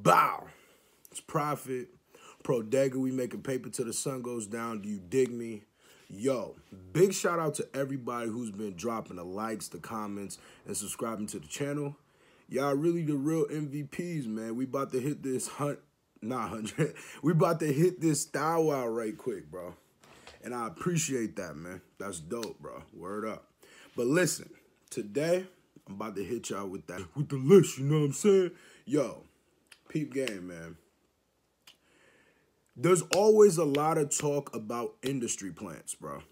Bow. It's Profit. Prodega, we making paper till the sun goes down. Do you dig me? Yo, big shout out to everybody who's been dropping the likes, the comments, and subscribing to the channel. Y'all really the real MVPs, man. We about to hit this we about to hit this style out right quick, bro. And I appreciate that, man. That's dope, bro. Word up. But listen, today, I'm about to hit y'all with the list, you know what I'm saying? Yo, peep game, man. There's always a lot of talk about industry plants, bro.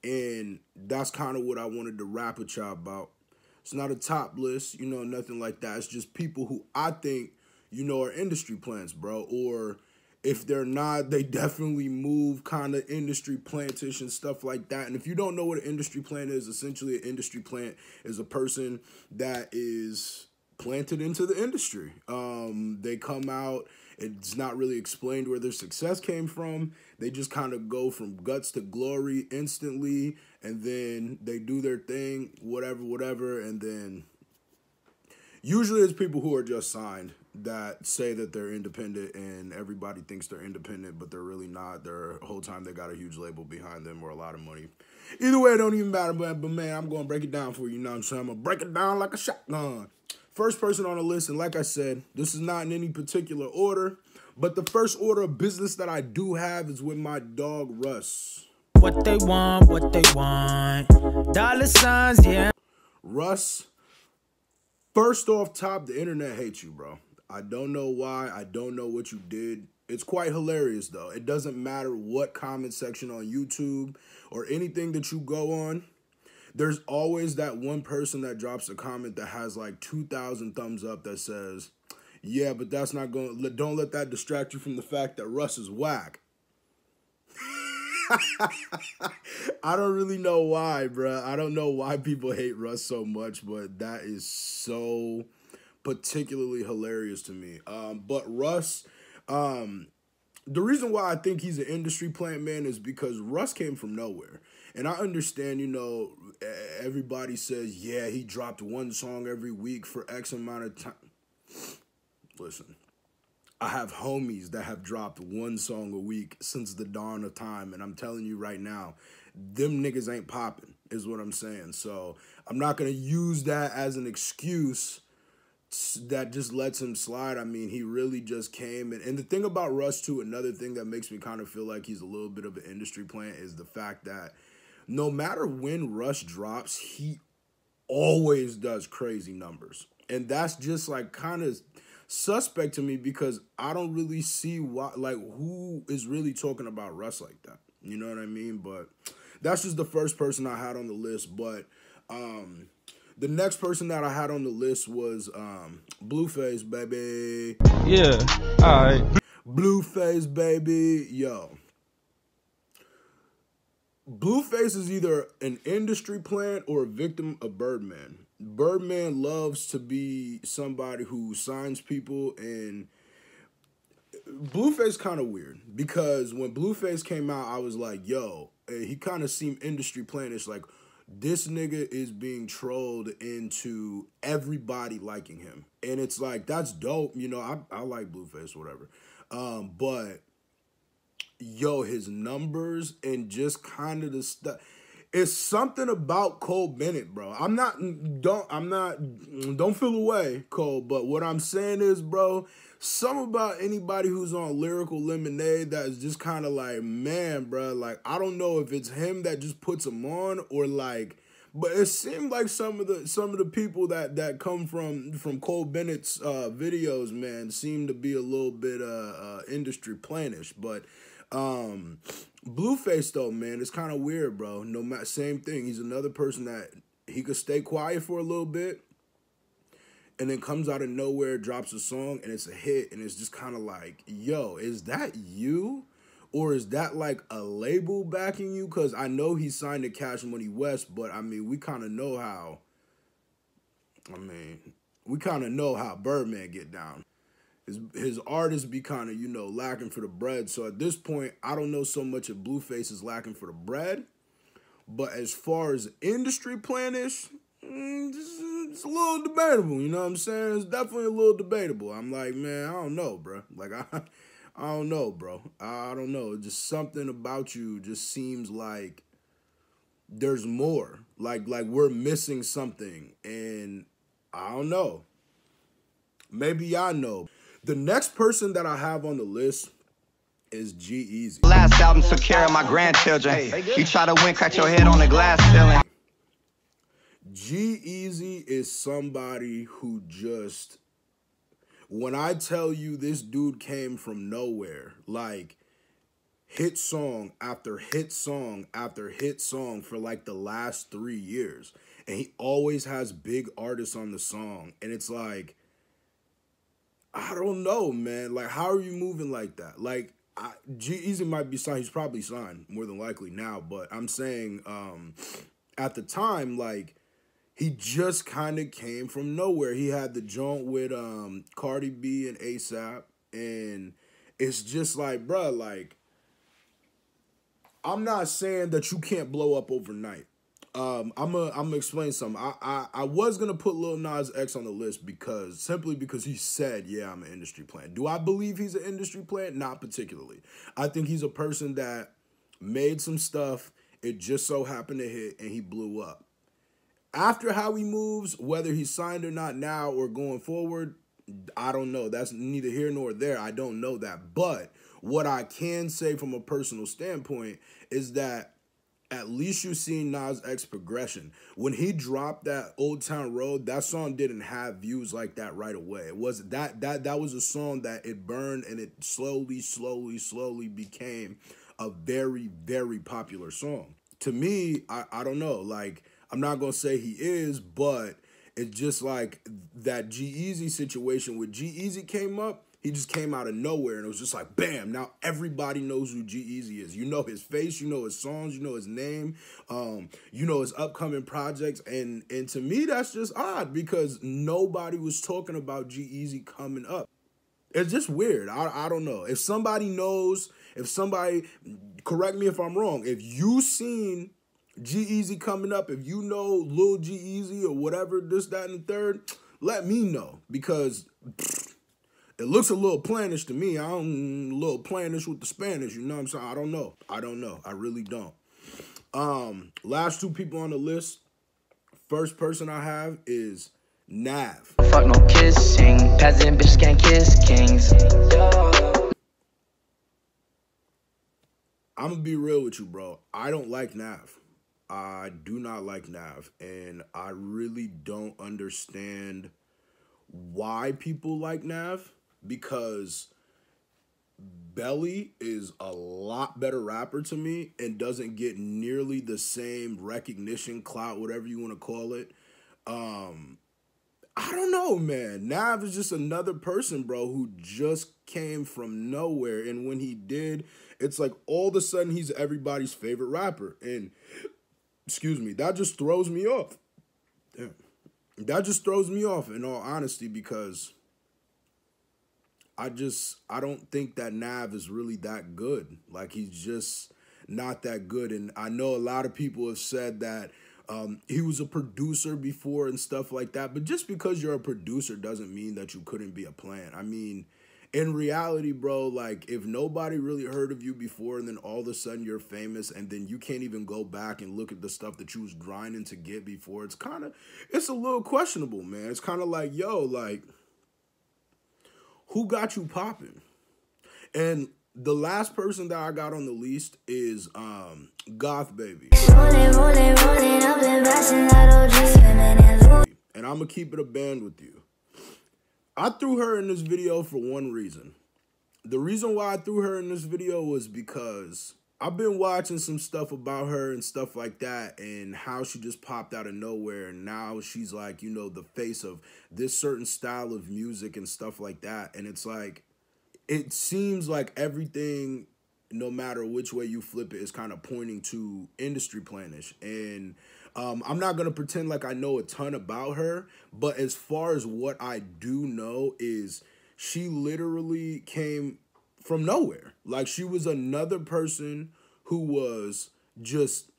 And that's kind of what I wanted to rap with y'all about. It's not a top list, you know, nothing like that. It's just people who I think, you know, are industry plants, bro. Or if they're not, they definitely move kind of industry plantish and stuff like that. And if you don't know what an industry plant is, essentially an industry plant is a person that is planted into the industry. They come out. It's not really explained where their success came from. They just kind of go from guts to glory instantly, and then they do their thing, whatever, and then usually it's people who are just signed that say that they're independent, and everybody thinks they're independent, but they're really not. The whole time they got a huge label behind them or a lot of money. Either way, it don't even matter, but man, I'm going to break it down for you, you know what I'm saying? I'm going to break it down like a shotgun. First person on the list, and like I said, this is not in any particular order, but the first order of business that I do have is with my dog, Russ. What they want, dollar signs, yeah. Russ, first off top, the internet hates you, bro. I don't know why. I don't know what you did. It's quite hilarious, though. It doesn't matter what comment section on YouTube or anything that you go on. There's always that one person that drops a comment that has like 2,000 thumbs up that says, yeah, but that's not going to, don't let that distract you from the fact that Russ is whack. I don't really know why, bruh. I don't know why people hate Russ so much, but that is so particularly hilarious to me. But Russ, the reason why I think he's an industry plant, man, is because Russ came from nowhere. And I understand, you know, everybody says, yeah, he dropped one song every week for X amount of time. Listen, I have homies that have dropped one song a week since the dawn of time. And I'm telling you right now, them niggas ain't popping, is what I'm saying. So I'm not going to use that as an excuse that just lets him slide. I mean, he really just came. And the thing about Russ, too, another thing that makes me kind of feel like he's a little bit of an industry plant is the fact that no matter when Russ drops, he always does crazy numbers. And that's just like kind of suspect to me because I don't really see why, like, who is really talking about Russ like that. You know what I mean? But that's just the first person I had on the list. But the next person that I had on the list was Blueface, baby. Yeah, all right. Blueface, baby. Yo. Blueface is either an industry plant or a victim of Birdman. Birdman loves to be somebody who signs people, and Blueface kind of weird because when Blueface came out, I was like, yo, he kind of seemed industry plantish, like this nigga is being trolled into everybody liking him. And it's like, that's dope. You know, I like Blueface, whatever. But yo, his numbers and just kind of the stuff. It's something about Cole Bennett, bro. Don't feel away, Cole. But what I'm saying is, bro, something about anybody who's on Lyrical Lemonade that is just kind of like, man, bro, like, I don't know if it's him that just puts him on or like, but it seemed like some of the people that come from Cole Bennett's videos, man, seem to be a little bit industry plantish, but Blueface though, man, it's kind of weird, bro. No matter, same thing. He's another person that he could stay quiet for a little bit and then comes out of nowhere, drops a song, and it's a hit, and it's just kind of like, yo, is that you? Or is that like a label backing you? Because I know he signed to Cash Money West, but I mean, we kind of know how Birdman get down. His artists be kind of, you know, lacking for the bread. So at this point, I don't know so much if Blueface is lacking for the bread. But as far as industry plantish, It's a little debatable, you know what I'm saying? It's definitely a little debatable. I'm like, man, I don't know, bro. Like, I don't know, bro. I don't know. Just something about you just seems like there's more. Like we're missing something, and I don't know. Maybe y'all know. The next person that I have on the list is GEazy. Last album took care of my grandchildren. You try to win, crack your head on the glass ceiling. GEazy is somebody who just, when I tell you this dude came from nowhere, like hit song after hit song after hit song for like the last 3 years. And he always has big artists on the song. And it's like, I don't know, man. Like, how are you moving like that? Like, GEazy might be signed. He's probably signed more than likely now. But I'm saying at the time, like, he just kind of came from nowhere. He had the joint with Cardi B and ASAP. And it's just like, bruh, like, I'm not saying that you can't blow up overnight. I'm gonna explain something. I was gonna put Lil Nas X on the list simply because he said, yeah, I'm an industry plant. Do I believe he's an industry plant? Not particularly. I think he's a person that made some stuff. It just so happened to hit and he blew up. After how he moves, whether he's signed or not now or going forward, I don't know. That's neither here nor there. I don't know that. But what I can say from a personal standpoint is that at least you've seen Nas X progression. When he dropped that Old Town Road, that song didn't have views like that right away. It was that was a song that it burned and it slowly became a very, very popular song. To me, I don't know. Like, I'm not going to say he is, but it's just like that GEazy situation. When GEazy came up, he just came out of nowhere, and it was just like, bam, now everybody knows who GEazy is. You know his face, you know his songs, you know his name, you know his upcoming projects, and to me, that's just odd, because nobody was talking about GEazy coming up. It's just weird. I don't know. If somebody knows, correct me if I'm wrong, if you seen GEazy coming up, if you know Lil GEazy or whatever, this, that, and the third, let me know, because it looks a little plannish to me. I'm a little plannish with the Spanish, you know what I'm saying? I don't know. I really don't. Last two people on the list. First person I have is Nav. Fuck no kissing. Peasant bitches can't kiss kings. I'm gonna be real with you, bro. I don't like Nav. I do not like Nav. And I really don't understand why people like Nav. Because Belly is a lot better rapper to me and doesn't get nearly the same recognition, clout, whatever you want to call it. I don't know, man. Nav is just another person, bro, who just came from nowhere. And when he did, it's like all of a sudden he's everybody's favorite rapper. And, excuse me, that just throws me off. Damn. That just throws me off, in all honesty, because I don't think that Nav is really that good. Like, he's just not that good. And I know a lot of people have said that he was a producer before and stuff like that. But just because you're a producer doesn't mean that you couldn't be a plant. I mean, in reality, bro, like, if nobody really heard of you before and then all of a sudden you're famous and then you can't even go back and look at the stuff that you was grinding to get before, it's a little questionable, man. It's kind of like, yo, like, who got you popping? And the last person that I got on the list is Goth Babies. And I'm going to keep it a band with you. I threw her in this video for one reason. The reason why I threw her in this video was because I've been watching some stuff about her and stuff like that, and how she just popped out of nowhere, and now she's like, you know, the face of this certain style of music and stuff like that. And it's like, it seems like everything, no matter which way you flip it, is kind of pointing to industry plannish. And I'm not going to pretend like I know a ton about her, but as far as what I do know is she literally came from nowhere. Like, she was another person who was just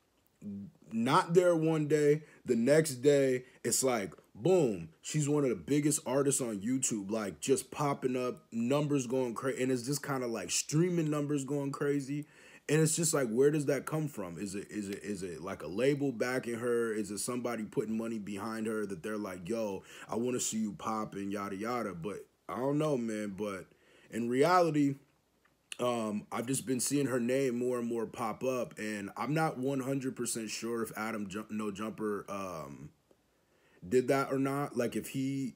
not there one day, The next day, it's like, boom, she's one of the biggest artists on YouTube, like just popping up, numbers going crazy, and it's just kind of like streaming numbers going crazy. And it's just like, where does that come from? Is it like a label backing her? Is it somebody putting money behind her that they're like, yo, I want to see you pop and yada yada? But I don't know, man. But in reality, I've just been seeing her name more and more pop up, and I'm not 100% sure if No Jumper did that or not. Like if he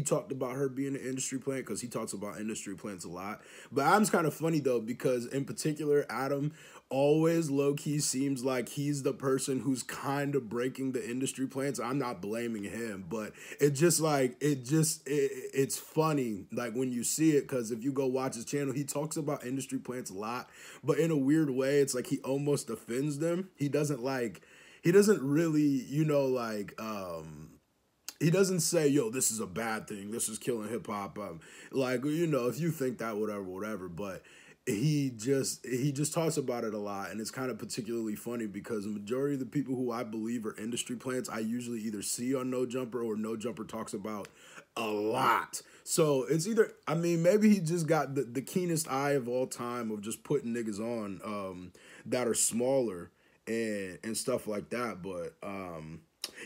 talked about her being an industry plant, because he talks about industry plants a lot. But Adam's kind of funny though, because in particular, Adam always low-key seems like he's the person who's kind of breaking the industry plants. I'm not blaming him, but it's funny like when you see it, because if you go watch his channel, he talks about industry plants a lot, but in a weird way, it's like he almost offends them. He doesn't really, he doesn't say, yo, this is a bad thing, this is killing hip-hop, like, if you think that, whatever, but he just talks about it a lot, and it's kind of particularly funny because the majority of the people who I believe are industry plants, I usually either see on No Jumper or No Jumper talks about a lot. So it's either, maybe he just got the keenest eye of all time of just putting niggas on that are smaller and stuff like that, but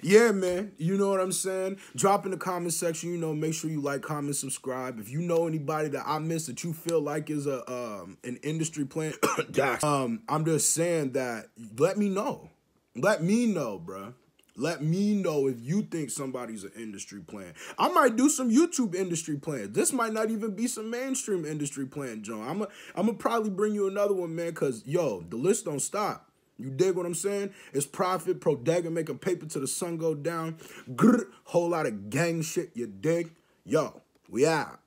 yeah, man, you know what I'm saying? Drop in the comment section, make sure you like, comment, subscribe. If you know anybody that I missed that you feel like is an industry plant, I'm just saying that, let me know. Let me know, bruh. Let me know if you think somebody's an industry plant. I might do some YouTube industry plans. This might not even be some mainstream industry plant, John. I'm gonna probably bring you another one, man, because, yo, the list don't stop. You dig what I'm saying? It's profit, Prodega, making paper till the sun go down. Grr, whole lot of gang shit, you dig? Yo, we out.